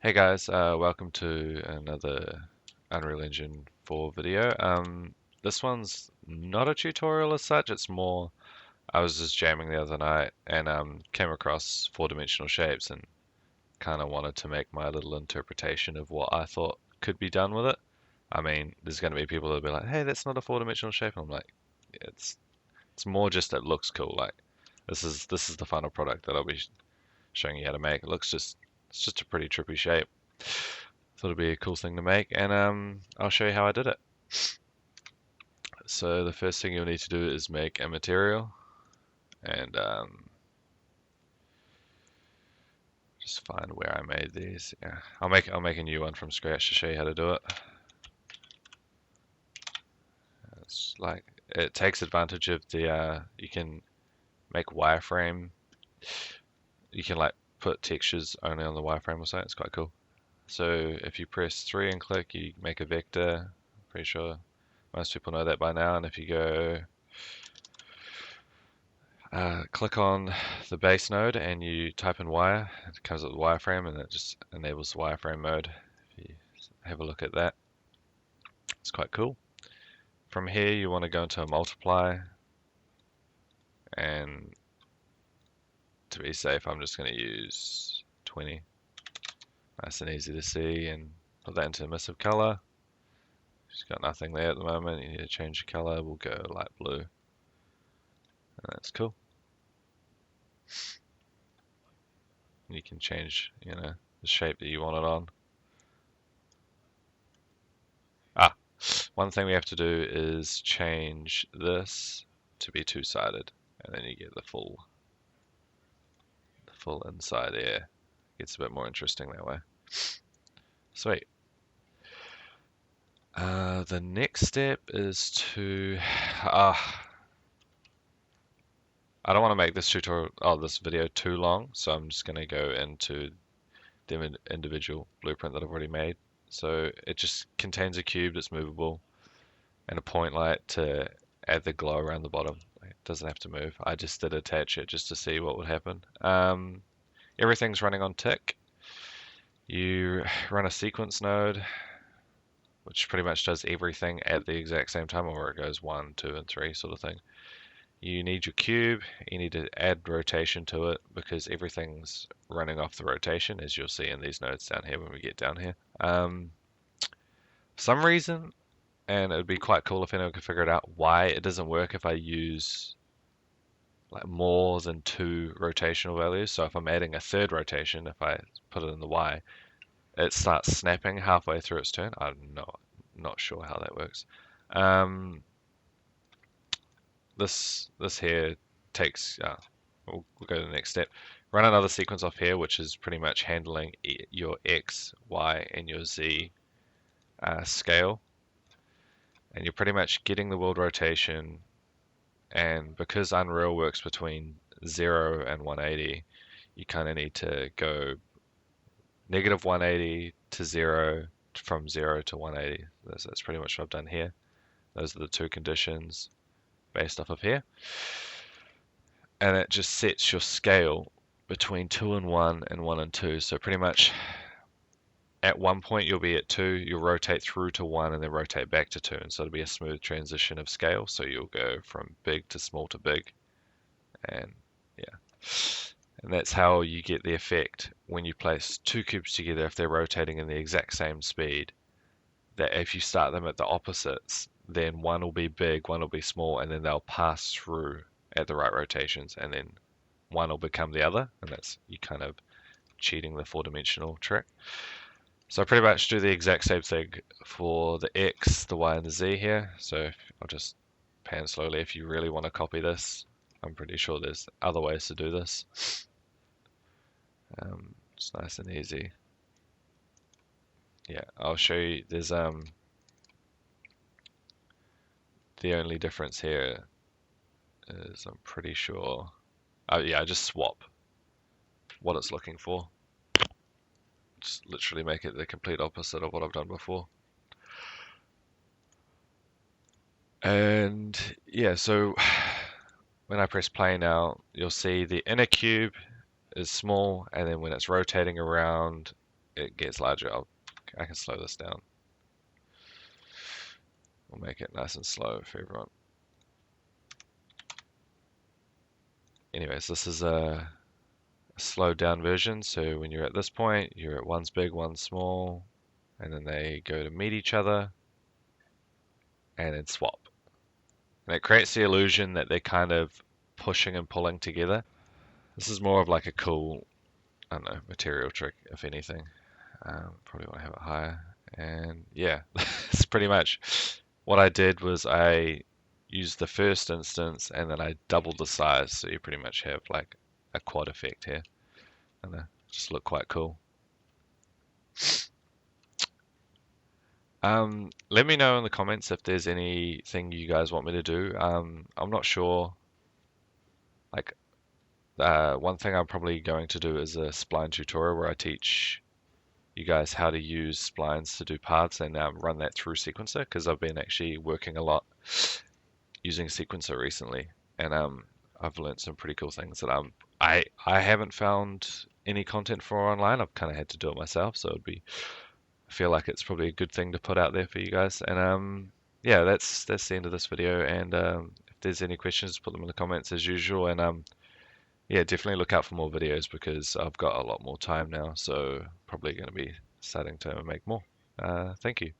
Hey guys, welcome to another Unreal Engine 4 video. This one's not a tutorial as such, it's more I was just jamming the other night and came across four-dimensional shapes and kind of wanted to make my little interpretation of what I thought could be done with it. I mean, there's going to be people that'll be like, "Hey, that's not a four-dimensional shape." I'm like, it's more just it looks cool. Like this is the final product that I'll be showing you how to make. It's just a pretty trippy shape. Thought it'd be a cool thing to make, and I'll show you how I did it. So the first thing you'll need to do is make a material, and just find where I made these. Yeah, I'll make a new one from scratch to show you how to do it. It's like it takes advantage of the you can make wireframe. You can like put textures only on the wireframe or something. It's quite cool. So if you press 3 and click, you make a vector. Pretty sure most people know that by now. And if you go click on the base node and you type in wire, it comes up with wireframe and it just enables wireframe mode. If you have a look at that, it's quite cool. From here, you want to go into a multiply, and to be safe, I'm just going to use 20. Nice and easy to see, and put that into emissive color. Just got nothing there at the moment. You need to change the color. We'll go light blue. And that's cool. You can change, the shape that you want it on. One thing we have to do is change this to be two-sided, and then you get the full inside air. Gets a bit more interesting that way. Sweet. The next step is to I don't want to make this this video too long, so I'm just going to go into the individual blueprint that I've already made. So it just contains a cube that's movable and a point light to add the glow around the bottom. It doesn't have to move. I just did attach it just to see what would happen. Everything's running on tick. You run a sequence node, which pretty much does everything at the exact same time, or it goes 1, 2, and 3 sort of thing. You need your cube, you need to add rotation to it because everything's running off the rotation, as you'll see in these nodes down here when we get down here. For some reason, and it would be quite cool if anyone could figure it out, why it doesn't work if I use like more than 2 rotational values. So if I'm adding a third rotation, if I put it in the Y, it starts snapping halfway through its turn. I'm not sure how that works. This here takes, we'll go to the next step. Run another sequence off here, which is pretty much handling your X, Y, and your Z scale. And you're pretty much getting the world rotation, and because Unreal works between 0 and 180, you kind of need to go negative 180 to 0, from 0 to 180. That's pretty much what I've done here. Those are the two conditions based off of here. And it just sets your scale between 2 and 1 and 1 and 2. So pretty much at one point you'll be at 2, you'll rotate through to 1 and then rotate back to 2. And so it'll be a smooth transition of scale. So you'll go from big to small to big. And yeah. And that's how you get the effect when you place 2 cubes together, if they're rotating in the exact same speed, that if you start them at the opposites, then one will be big, one will be small, and then they'll pass through at the right rotations, and then one will become the other, and that's you kind of cheating the four-dimensional trick. So I pretty much do the exact same thing for the X, the Y, and the Z here. So I'll just pan slowly. If you really want to copy this, I'm pretty sure there's other ways to do this. It's nice and easy. Yeah, I'll show you. There's the only difference here is I'm pretty sure. Yeah, I just swap what it's looking for. Just literally make it the complete opposite of what I've done before. And yeah, so when I press play now, you'll see the inner cube is small, and then when it's rotating around, it gets larger. I can slow this down. We'll make it nice and slow for everyone. Anyways, this is a slowed down version. So when you're at this point, you're at one's big, one's small, and then they go to meet each other and then swap. And it creates the illusion that they're kind of pushing and pulling together. This is more of like a cool, I don't know, material trick, if anything. Probably want to have it higher. And yeah, that's pretty much what I did was I used the first instance and then I doubled the size. So you pretty much have like a quad effect here. And just look quite cool. Let me know in the comments if there's anything you guys want me to do. I'm not sure. Like, one thing I'm probably going to do is a spline tutorial where I teach you guys how to use splines to do paths and run that through Sequencer, because I've been actually working a lot using Sequencer recently, and I've learned some pretty cool things that I haven't found any content for online. I've kind of had to do it myself, so I feel like it's probably a good thing to put out there for you guys. And yeah, that's the end of this video. And if there's any questions, put them in the comments as usual. And yeah, definitely look out for more videos because I've got a lot more time now, so probably going to be starting to make more. Thank you.